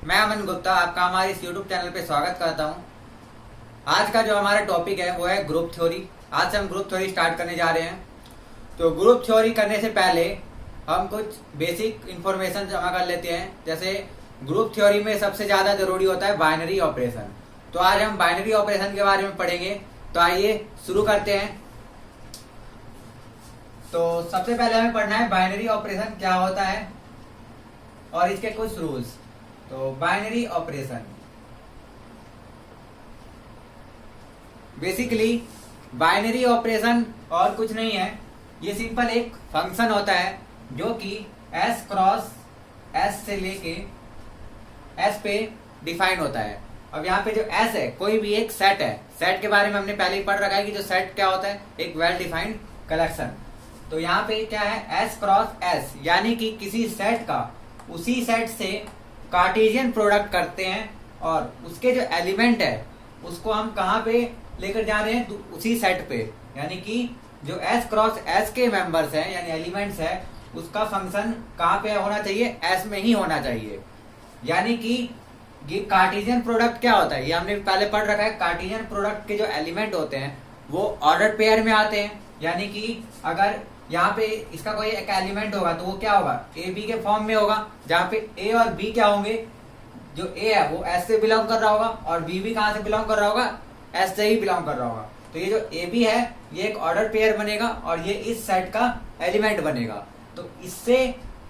मैं अमन गुप्ता आपका हमारे इस YouTube चैनल पे स्वागत करता हूँ। आज का जो हमारा टॉपिक है वो है ग्रुप थ्योरी। आज से हम ग्रुप थ्योरी स्टार्ट करने जा रहे हैं। तो ग्रुप थ्योरी करने से पहले हम कुछ बेसिक इंफॉर्मेशन जमा कर लेते हैं। जैसे ग्रुप थ्योरी में सबसे ज़्यादा जरूरी होता है बाइनरी ऑपरेशन। तो आज हम बाइनरी ऑपरेशन के बारे में पढ़ेंगे। तो आइए शुरू करते हैं। तो सबसे पहले हमें पढ़ना है बाइनरी ऑपरेशन क्या होता है और इसके कुछ रूल्स। तो binary operation basically binary operation और कुछ नहीं है, ये सिंपल एक फंक्शन होता है जो कि s क्रॉस s से लेके s पे डिफाइन होता है। अब यहाँ पे जो s है कोई भी एक सेट है। सेट के बारे में हमने पहले ही पढ़ रखा है कि जो सेट क्या होता है, एक वेल डिफाइंड कलेक्शन। तो यहाँ पे क्या है s क्रॉस s, यानी कि किसी सेट का उसी सेट से कार्टेशियन प्रोडक्ट करते हैं और उसके जो एलिमेंट है उसको हम कहाँ पे लेकर जा रहे हैं, तो उसी सेट पे। यानी कि जो s क्रॉस s के मेंबर्स हैं यानी एलिमेंट्स है उसका फंक्शन कहाँ पे होना चाहिए, s में ही होना चाहिए। यानी कि ये कार्टेशियन प्रोडक्ट क्या होता है, ये हमने पहले पढ़ रखा है। कार्टेशियन प्रोडक्ट के जो एलिमेंट होते हैं वो ऑर्डर पेयर में आते हैं। यानी कि अगर यहाँ पे इसका कोई एक एलिमेंट होगा तो वो क्या होगा, ए बी के फॉर्म में होगा, जहाँ पे ए और बी क्या होंगे, जो ए है वो एस से बिलोंग कर रहा होगा और बी भी कहाँ से बिलोंग कर रहा होगा, एस से ही बिलोंग कर रहा होगा। तो ये जो ए बी है ये एक ऑर्डर पेयर बनेगा और ये इस सेट का एलिमेंट बनेगा। तो इससे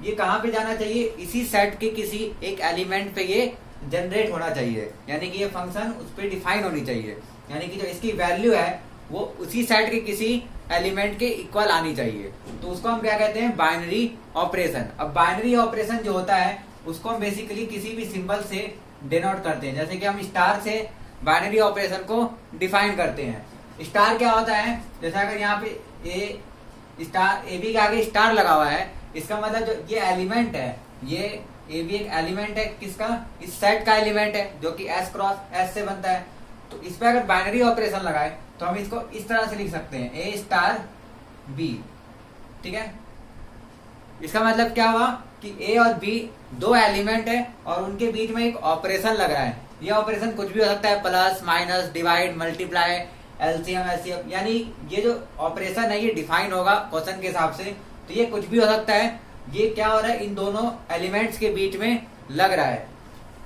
ये कहाँ पे जाना चाहिए, इसी सेट के किसी एक एलिमेंट पे ये जनरेट होना चाहिए। यानी कि ये फंक्शन उस पर डिफाइन होनी चाहिए। यानी कि जो इसकी वैल्यू है वो उसी सेट के किसी एलिमेंट के इक्वल आनी चाहिए। तो उसको हम क्या कहते हैं, बाइनरी ऑपरेशन। अब बाइनरी ऑपरेशन जो होता है उसको हम बेसिकली किसी भी सिंबल से डिनोट करते हैं। जैसे कि हम स्टार से बाइनरी ऑपरेशन को डिफाइन करते हैं। स्टार क्या होता है, जैसे अगर यहाँ पे ए स्टार ए बी के आगे स्टार लगा हुआ है, इसका मतलब जो ये एलिमेंट है, ये ए बी एक एलिमेंट है किसका, इस सेट का एलिमेंट है जो कि एस क्रॉस एस से बनता है। तो इस पे अगर बाइनरी ऑपरेशन लगाए तो हम इसको इस तरह से लिख सकते हैं, ए स्टार बी। ठीक है, इसका मतलब क्या हुआ कि ए और बी दो एलिमेंट है और उनके बीच में एक ऑपरेशन लग रहा है। ये ऑपरेशन कुछ भी हो सकता है, plus minus divide multiply LCM LCM. यानी ये जो ऑपरेशन है ये डिफाइन होगा क्वेश्चन के हिसाब से। तो ये कुछ भी हो सकता है, ये क्या हो रहा है, इन दोनों एलिमेंट्स के बीच में लग रहा है।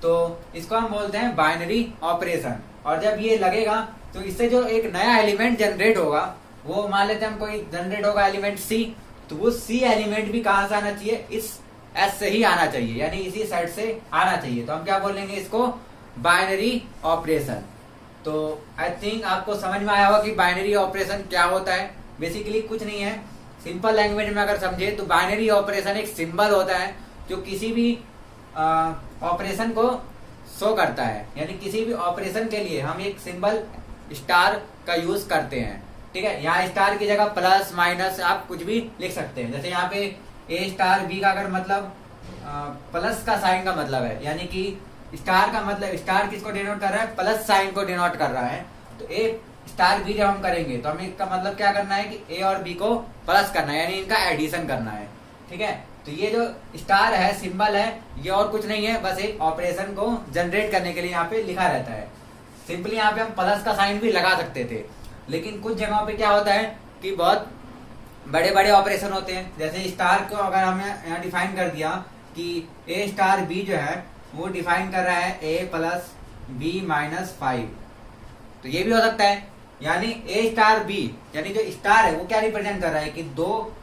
तो इसको हम बोलते हैं बाइनरी ऑपरेशन। और जब ये लगेगा तो इससे जो एक नया एलिमेंट जनरेट होगा, वो मान लेते हैं हम कोई जनरेट होगा एलिमेंट सी, तो वो सी एलिमेंट भी कहां से आना चाहिए, इस एस से ही आना चाहिए, यानी इसी सेट से आना चाहिए। तो हम क्या बोलेंगे इसको, बाइनरी ऑपरेशन। तो आई थिंक आपको समझ में आया होगा कि बाइनरी ऑपरेशन क्या होता है। बेसिकली कुछ नहीं है, सिंपल लैंग्वेज में अगर समझे तो बाइनरी ऑपरेशन एक सिंबल होता है जो किसी भी ऑपरेशन को शो करता है। यानी किसी भी ऑपरेशन के लिए हम एक सिंबल स्टार का यूज करते हैं। ठीक है, यहाँ स्टार की जगह प्लस माइनस आप कुछ भी लिख सकते हैं। जैसे यहाँ पे ए स्टार बी का अगर मतलब प्लस का साइन का मतलब है, यानी कि स्टार का मतलब, स्टार किसको डिनोट कर रहा है, प्लस साइन को डिनोट कर रहा है। तो ए स्टार बी जब हम करेंगे तो हमें इसका मतलब क्या करना है कि ए और बी को प्लस करना है, यानी इनका एडिशन करना है। ठीक है, तो ये जो स्टार है सिंबल है ये और कुछ नहीं है, बस एक ऑपरेशन को जनरेट करने के लिए यहाँ पे लिखा रहता है। सिंपली यहाँ पे हम प्लस का साइन भी लगा सकते थे, लेकिन कुछ जगहों पे क्या होता है कि बहुत बड़े बड़े ऑपरेशन होते हैं। जैसे स्टार को अगर हमने यहाँ डिफाइन कर दिया कि ए स्टार बी जो है वो डिफाइन कर रहा है ए प्लस बी माइनस 5, तो ये भी हो सकता है। यानी ए स्टार बी, यानी जो स्टार है वो क्या रिप्रेजेंट कर रहा है कि दो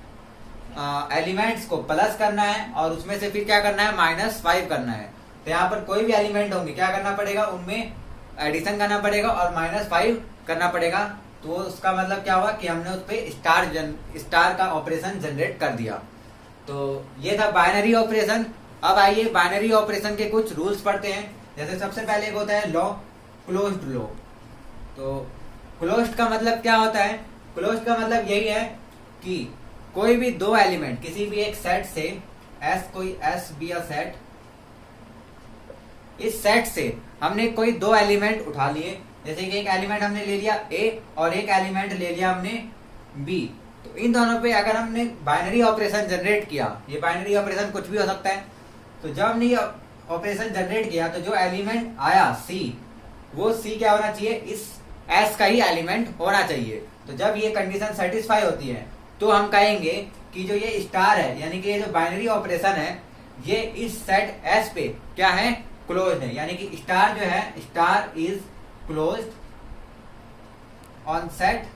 एलिमेंट्स को प्लस करना है और उसमें से फिर क्या करना है, -5 करना है। तो यहाँ पर कोई भी एलिमेंट होंगे क्या करना पड़ेगा, उनमें एडिशन करना पड़ेगा और -5 करना पड़ेगा। तो उसका मतलब क्या हुआ कि हमने उस पर स्टार का ऑपरेशन जनरेट कर दिया। तो ये था बाइनरी ऑपरेशन। अब आइए बाइनरी ऑपरेशन के कुछ रूल्स पढ़ते हैं। जैसे सबसे पहले एक होता है लॉ, क्लोज्ड लॉ। तो क्लोज्ड का मतलब क्या होता है, क्लोज्ड का मतलब यही है कि कोई भी दो एलिमेंट किसी भी एक सेट से, एस कोई एस बी या सेट, इस सेट से हमने कोई दो एलिमेंट उठा लिए। जैसे कि एक एलिमेंट हमने ले लिया ए और एक एलिमेंट ले लिया हमने बी। तो इन दोनों पे अगर हमने बाइनरी ऑपरेशन जनरेट किया, ये बाइनरी ऑपरेशन कुछ भी हो सकता है। तो जब हमने ये ऑपरेशन जनरेट किया तो जो एलिमेंट आया सी, वो सी क्या होना चाहिए, इस एस का ही एलिमेंट होना चाहिए। तो जब ये कंडीशन सेटिस्फाई होती है तो हम कहेंगे कि जो ये स्टार है, यानी कि ये जो बाइनरी ऑपरेशन है, ये इस सेट एस पे क्या है, क्लोज्ड है। यानी कि स्टार जो है, star is closed on set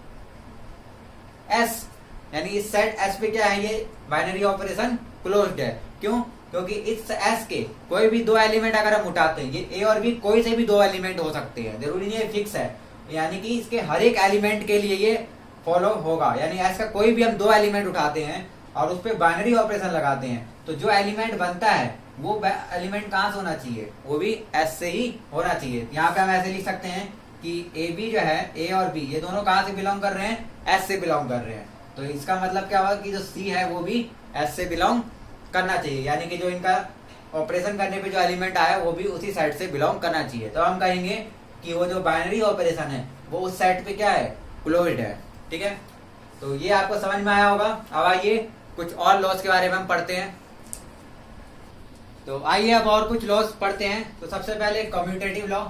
S, यानी इस सेट एस पे क्या है, ये बाइनरी ऑपरेशन क्लोज्ड है। क्यों? क्योंकि इस एस के कोई भी दो एलिमेंट अगर हम उठाते हैं, ये ए और बी कोई से भी दो एलिमेंट हो सकते हैं, जरूरी नहीं है फिक्स है, यानी कि इसके हर एक एलिमेंट के लिए ये फॉलो होगा। यानी एस का कोई भी हम दो एलिमेंट उठाते हैं और उस पर बाइनरी ऑपरेशन लगाते हैं, तो जो एलिमेंट बनता है वो एलिमेंट कहाँ से होना चाहिए, वो भी एस से ही होना चाहिए। यहाँ पे हम ऐसे लिख सकते हैं कि ए बी जो है, ए और बी ये दोनों कहाँ से बिलोंग कर रहे हैं, एस से बिलोंग कर रहे हैं। तो इसका मतलब क्या होगा कि जो सी है वो भी एस से बिलोंग करना चाहिए, यानी कि जो इनका ऑपरेशन करने पे जो एलिमेंट आया वो भी उसी सेट से बिलोंग करना चाहिए। तो हम कहेंगे कि वो जो बाइनरी ऑपरेशन है वो उस सेट पे क्या है, क्लोज्ड है। ठीक है, तो ये आपको समझ में आया होगा। अब आइए कुछ और लॉस के बारे में हम पढ़ते हैं। तो आइए अब और कुछ लॉस पढ़ते हैं। तो सबसे पहले कम्यूटेटिव लॉ,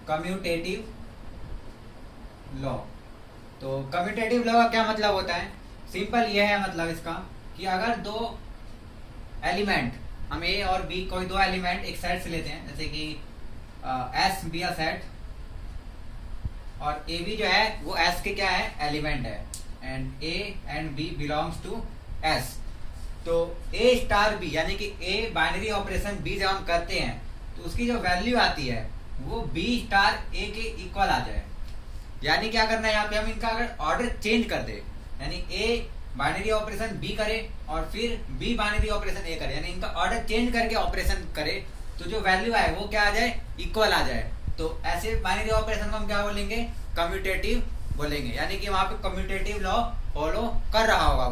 कम्यूटेटिव लॉ। तो कम्यूटेटिव लॉ का क्या मतलब होता है, सिंपल ये है मतलब इसका कि अगर दो एलिमेंट, हम ए और बी कोई दो एलिमेंट एक सेट से लेते हैं, जैसे कि एस बी अ सेट, और ए बी जो है वो एस के क्या है, एलिमेंट है, and A and B belongs to S. तो ए स्टार बी, यानी कि ए बाइनरी ऑपरेशन बी जब हम करते हैं तो उसकी जो वैल्यू आती है वो बी स्टार ए के इक्वल आ जाए। यानी क्या करना है यहाँ पे, हम इनका अगर ऑर्डर चेंज कर दे, यानी ए बाइनरी ऑपरेशन बी करे और फिर बी बाइनरी ऑपरेशन ए करे, यानी इनका ऑर्डर चेंज करके ऑपरेशन करे, तो जो वैल्यू आए वो क्या आ जाए, इक्वल आ जाए। तो ऐसे बाइनरी ऑपरेशन को हम क्या बोलेंगे, कम्यूटेटिव बोलेंगे। यानी कि वहां पे कम्यूटेटिव लॉ फॉलो कर रहा होगा,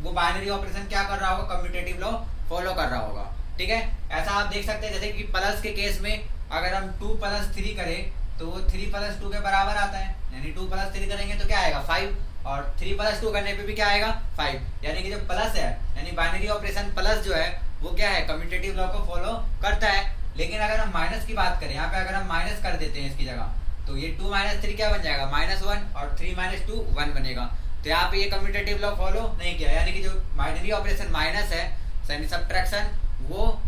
वो बाइनरी ऑपरेशन क्या कर रहा होगा, कम्यूटेटिव लॉ फॉलो कर रहा होगा। ठीक है, ऐसा आप देख सकते हैं जैसे कि प्लस के केस में अगर हम 2 + 3 करें तो वो 3 + 2 के बराबर आता है, यानी 2 + 3 करेंगे तो क्या आएगा, 5, और 3 + 2 करने पे भी क्या आएगा, 5। यानी कि जो प्लस है, यानी बाइनरी ऑपरेशन प्लस जो है वो क्या है, कम्यूटेटिव लॉ को फॉलो करता है। लेकिन अगर हम माइनस की बात करें, यहाँ पे अगर हम माइनस कर देते हैं इसकी जगह, तो ये 2 - 3 क्या बन जाएगा, -1, और 3 - 2 1 बनेगा। तो यहाँ पे ये कम्यूटेटिव लॉ फॉलो नहीं किया, यानी कि जो बाइनरी ऑपरेशन माइनस है, यानी सब्ट्रैक्शन, वो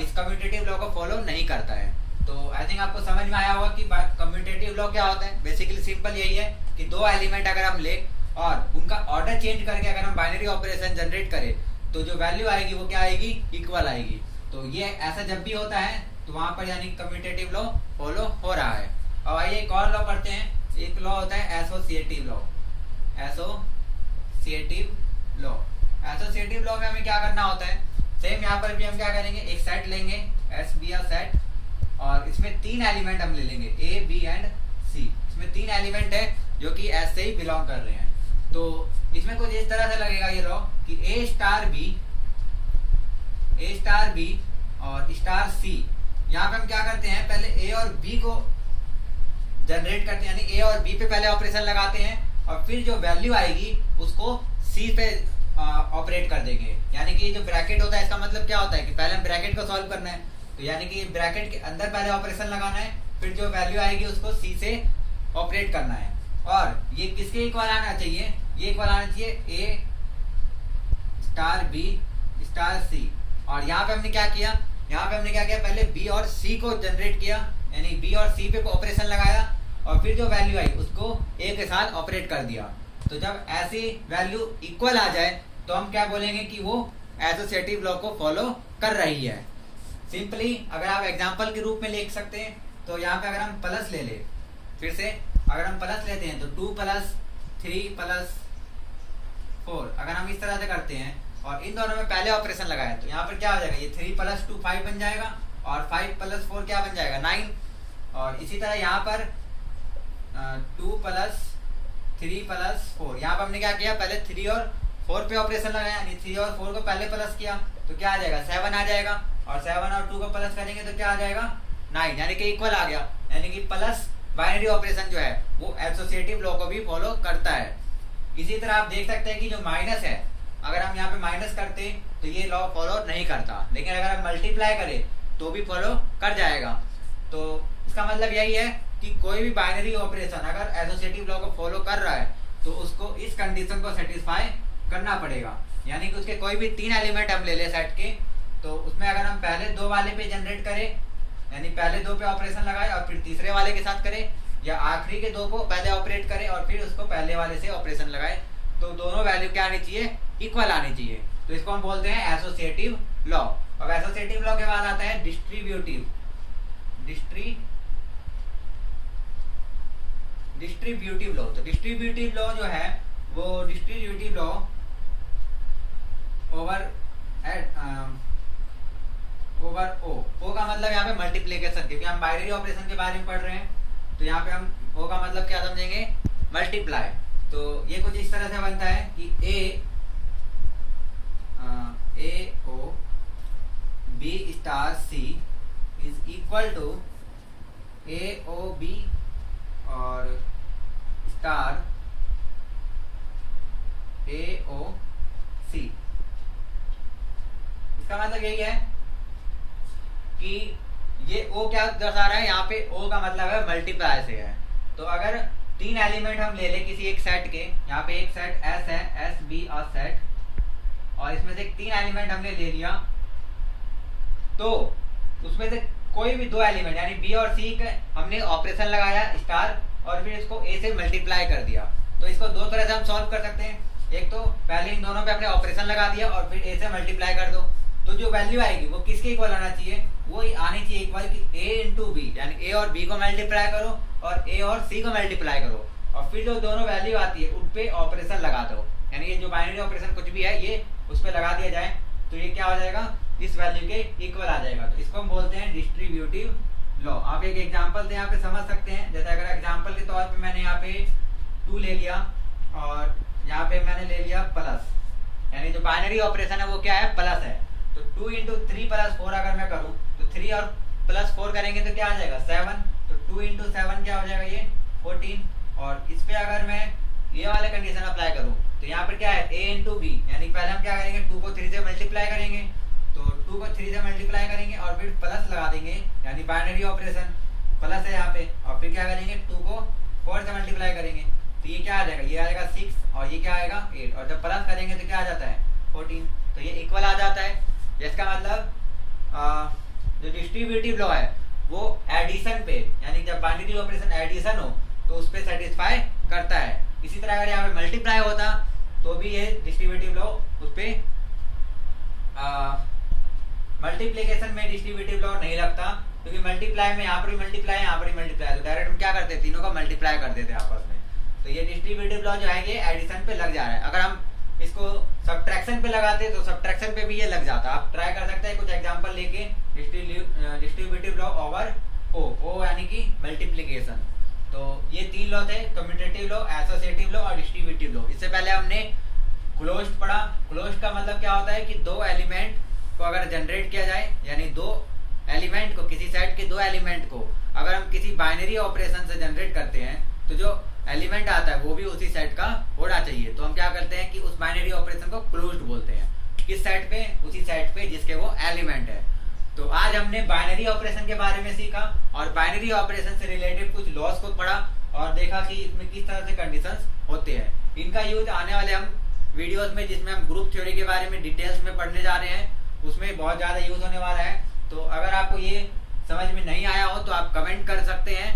इस कम्यूटेटिव लॉ को फॉलो नहीं करता है। तो आई थिंक आपको समझ में आया होगा कि कम्यूटेटिव लॉ क्या होता है। बेसिकली सिंपल यही है कि दो एलिमेंट अगर हम ले और उनका ऑर्डर चेंज करके अगर हम बाइनरी ऑपरेशन जनरेट करें तो जो वैल्यू आएगी वो क्या आएगी, इक्वल आएगी। तो ये ऐसा जब भी होता है तो वहां पर यानी कम्यूटेटिव लॉ फॉलो हो रहा है। अब आइए एक और लॉ पढ़ते हैं। एक लॉ होता है associative law. Associative law, associative law में हमें क्या करना होता है, सेम यहाँ पर भी हम क्या करेंगे, एक सेट लेंगे एस बी आ सेट, और इसमें 3 एलिमेंट हम ले लेंगे ए बी एंड सी। इसमें 3 एलिमेंट है जो कि एस से ही बिलोंग कर रहे हैं। तो इसमें कुछ इस तरह से लगेगा ये लॉ कि ए स्टार बी और स्टार सी, यहाँ पे हम क्या करते हैं, पहले ए और बी को जनरेट करते हैं, यानी ए और बी पे पहले ऑपरेशन लगाते हैं और फिर जो वैल्यू आएगी उसको सी पे ऑपरेट कर देंगे। यानी कि जो ब्रैकेट होता है इसका मतलब क्या होता है कि पहले हम ब्रैकेट को सॉल्व करना है, तो यानी कि ब्रैकेट के अंदर पहले ऑपरेशन लगाना है, फिर जो वैल्यू आएगी उसको सी से ऑपरेट करना है। और ये किसके इक्वल आना चाहिए, ये इक्वल आना चाहिए ए स्टार बी स्टार सी। और यहाँ पे हमने क्या किया, पहले बी और सी को जनरेट किया, यानी बी और सी पे ऑपरेशन लगाया और फिर जो वैल्यू आई उसको ए के साथ ऑपरेट कर दिया। तो जब ऐसी वैल्यू इक्वल आ जाए तो हम क्या बोलेंगे कि वो एसोसिएटिव लॉ को फॉलो कर रही है। सिंपली अगर आप एग्जांपल के रूप में लिख सकते हैं, तो यहाँ पे अगर हम प्लस ले ले, फिर से अगर हम प्लस लेते हैं तो 2 + 3 + 4, अगर हम इस तरह से करते हैं और इन दोनों में पहले ऑपरेशन लगाए तो यहाँ पर क्या हो जाएगा, ये 3 + 2 5 बन जाएगा और 5 + 4 क्या बन जाएगा, 9। और इसी तरह यहाँ पर 2 + 3 + 4, यहाँ पर हमने क्या किया, पहले 3 और 4 पे ऑपरेशन लगाया, यानी 3 और 4 को पहले प्लस किया तो क्या आ जाएगा, 7 आ जाएगा, और 7 और 2 को प्लस करेंगे तो क्या आ जाएगा, 9, यानी कि इक्वल आ गया। यानी कि प्लस बाइनरी ऑपरेशन जो है वो एसोसिएटिव लॉ को भी फॉलो करता है। इसी तरह आप देख सकते हैं कि जो माइनस है अगर हम यहाँ पे माइनस करते तो ये लॉ फॉलो नहीं करता, लेकिन अगर हम मल्टीप्लाई करें तो भी फॉलो कर जाएगा। तो इसका मतलब यही है कि कोई भी बाइनरी ऑपरेशन अगर एसोसिएटिव लॉ को फॉलो कर रहा है तो उसको इस कंडीशन को सेटिस्फाई करना पड़ेगा। यानी कि उसके कोई भी 3 एलिमेंट हम ले ले सेट के, तो उसमें अगर हम पहले 2 वाले पे जनरेट करें, यानी पहले 2 पे ऑपरेशन लगाए और फिर तीसरे वाले के साथ करें, या आखिरी के 2 को पहले ऑपरेट करें और फिर उसको पहले वाले से ऑपरेशन लगाए, तो दोनों वैल्यू क्या आनी चाहिए, इक्वल आनी चाहिए। तो इसको हम बोलते हैं एसोसिएटिव लॉ। अब एसोसिएटिव लॉ के बाद आता है डिस्ट्रीब्यूटिव लॉ। तो डिस्ट्रीब्यूटिव लॉ जो है वो डिस्ट्रीब्यूटिव लॉ ओवर ओ का मतलब यहाँ पे मल्टीप्लिकेशन, क्योंकि हम बाइनरी ऑपरेशन के बारे में पढ़ रहे हैं, तो यहाँ पे हम ओ का मतलब क्या समझेंगे, मल्टीप्लाई। तो ये कुछ इस तरह से बनता है कि A O B star C is equal to A O B और स्टार ए ओ सी। इसका मतलब यही है कि ये ओ क्या दर्शा रहा है, यहाँ पे ओ का मतलब है मल्टीप्लाई से है। तो अगर 3 एलिमेंट हम ले लें किसी एक सेट के, यहाँ पे एक सेट एस है, एस बी और सेट, और इसमें से 3 एलिमेंट हमने ले लिया, तो उसमें से कोई भी 2 एलिमेंट यानी बी और सी के हमने ऑपरेशन लगाया स्टार और फिर इसको ए से मल्टीप्लाई कर दिया। तो इसको 2 तरह से हम सॉल्व कर सकते हैं। एक तो पहले इन दोनों पे अपने ऑपरेशन लगा दिया और फिर ए से मल्टीप्लाई कर दो, तो जो वैल्यू आएगी वो किसके इक्वल आना चाहिए, वो आनी चाहिए इक्वल कि ए इंटू बी, यानी ए और बी को मल्टीप्लाई करो और ए और सी को मल्टीप्लाई करो, और फिर जो दोनों वैल्यू आती है उन पे ऑपरेशन लगा दो। यानी ये जो बाइनरी ऑपरेशन कुछ भी है ये उस पर लगा दिया जाए तो ये क्या हो जाएगा, इस वैल्यू के इक्वल आ जाएगा। तो इसको हम बोलते हैं डिस्ट्रीब्यूटिव लॉ। आप एक एग्जांपल से यहाँ पे समझ सकते हैं। जैसे अगर एग्जांपल के तौर पे मैंने यहाँ पे 2 ले लिया और यहाँ पे मैंने ले लिया प्लस, यानी जो बाइनरी ऑपरेशन है वो क्या है, प्लस है। तो 2 इंटू 3 प्लस 4 अगर मैं करूँ तो 3 और प्लस 4 करेंगे तो क्या आ जाएगा, 7। तो 2 इंटू 7 क्या हो जाएगा, ये 14। और इस पे अगर मैं ये वाले कंडीशन अप्लाई करूँ तो यहाँ पर क्या है, a इंटू बी, यानी पहले हम क्या करेंगे, 2 को 3 से मल्टीप्लाई करेंगे, तो 2 को 3 से मल्टीप्लाई करेंगे और फिर प्लस लगा देंगे, यानी बाइनरी ऑपरेशन प्लस है यहाँ पे, और फिर क्या करेंगे 2 को 4 से मल्टीप्लाई करेंगे, तो ये क्या आ जाएगा, ये आएगा 6 और ये क्या आएगा 8, और जब प्लस करेंगे तो क्या आ जाता है 14, तो ये इक्वल आ जाता है। इसका मतलब जो डिस्ट्रीब्यूटिव लॉ है वो एडिशन पे, यानी जब बाइनरी ऑपरेशन एडिशन हो तो उस पर सेटिस्फाई करता है। इसी तरह अगर यहाँ पे मल्टीप्लाई होता तो भी ये डिस्ट्रीब्यूटिव लॉ उस पर मल्टीप्लिकेशन में डिस्ट्रीब्यूटिव लॉ नहीं लगता, क्योंकि मल्टीप्लाई में यहाँ पर भी मल्टीप्लाई है, यहाँ पर भी मल्टीप्लाई, तो डायरेक्ट हम क्या करते हैं, तीनों का मल्टीप्लाई कर देते हैं आपस में। तो ये डिस्ट्रीब्यूटिव लॉ जो है ये एडिशन पे लग जा रहा है। अगर हम इसको सब्ट्रैक्शन पे लगाते तो सब्ट्रैक्शन पे भी ये लग जाता। आप ट्राई कर सकते हैं कुछ एग्जांपल लेके, डिस्ट्रीब्यूटिव लॉ ओवर ओ यानी कि मल्टीप्लिकेशन। तो ये 3 लॉ थे, कम्यूटेटिव लॉ, एसोसिएटिव लॉ और डिस्ट्रीब्यूटिव लॉ। इससे पहले हमने क्लोज्ड पढ़ा। क्लोज्ड का मतलब क्या होता है कि 2 एलिमेंट को अगर जनरेट किया जाए, यानी 2 एलिमेंट को, किसी सेट के 2 एलिमेंट को अगर हम किसी बाइनरी ऑपरेशन से जनरेट करते हैं तो जो एलिमेंट आता है वो भी उसी सेट का होना चाहिए। तो हम क्या करते हैं कि उस बाइनरी ऑपरेशन को क्लोज्ड बोलते हैं। किस सेट पे, उसी सेट पे जिसके वो एलिमेंट है। तो आज हमने बाइनरी ऑपरेशन के बारे में सीखा और बाइनरी ऑपरेशन से रिलेटेड कुछ लॉस को पढ़ा और देखा कि इसमें किस तरह से कंडीशंस होते हैं। इनका यूज आने वाले हम वीडियोस में, जिसमें हम ग्रुप थ्योरी के बारे में डिटेल्स में पढ़ने जा रहे हैं, उसमें बहुत ज्यादा यूज होने वाला है। तो अगर आपको ये समझ में नहीं आया हो तो आप कमेंट कर सकते हैं,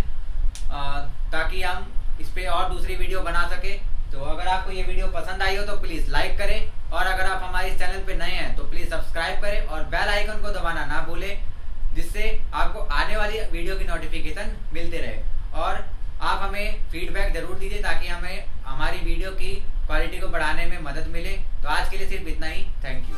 ताकि हम इस पे और दूसरी वीडियो बना सके। तो अगर आपको ये वीडियो पसंद आई हो तो प्लीज लाइक करें, और अगर आप हमारे इस चैनल पे नए हैं तो प्लीज सब्सक्राइब करें और बेल आइकन को दबाना ना भूलें, जिससे आपको आने वाली वीडियो की नोटिफिकेशन मिलते रहे। और आप हमें फीडबैक जरूर दीजिए ताकि हमें हमारी वीडियो की क्वालिटी को बढ़ाने में मदद मिले। तो आज के लिए सिर्फ इतना ही। Thank you.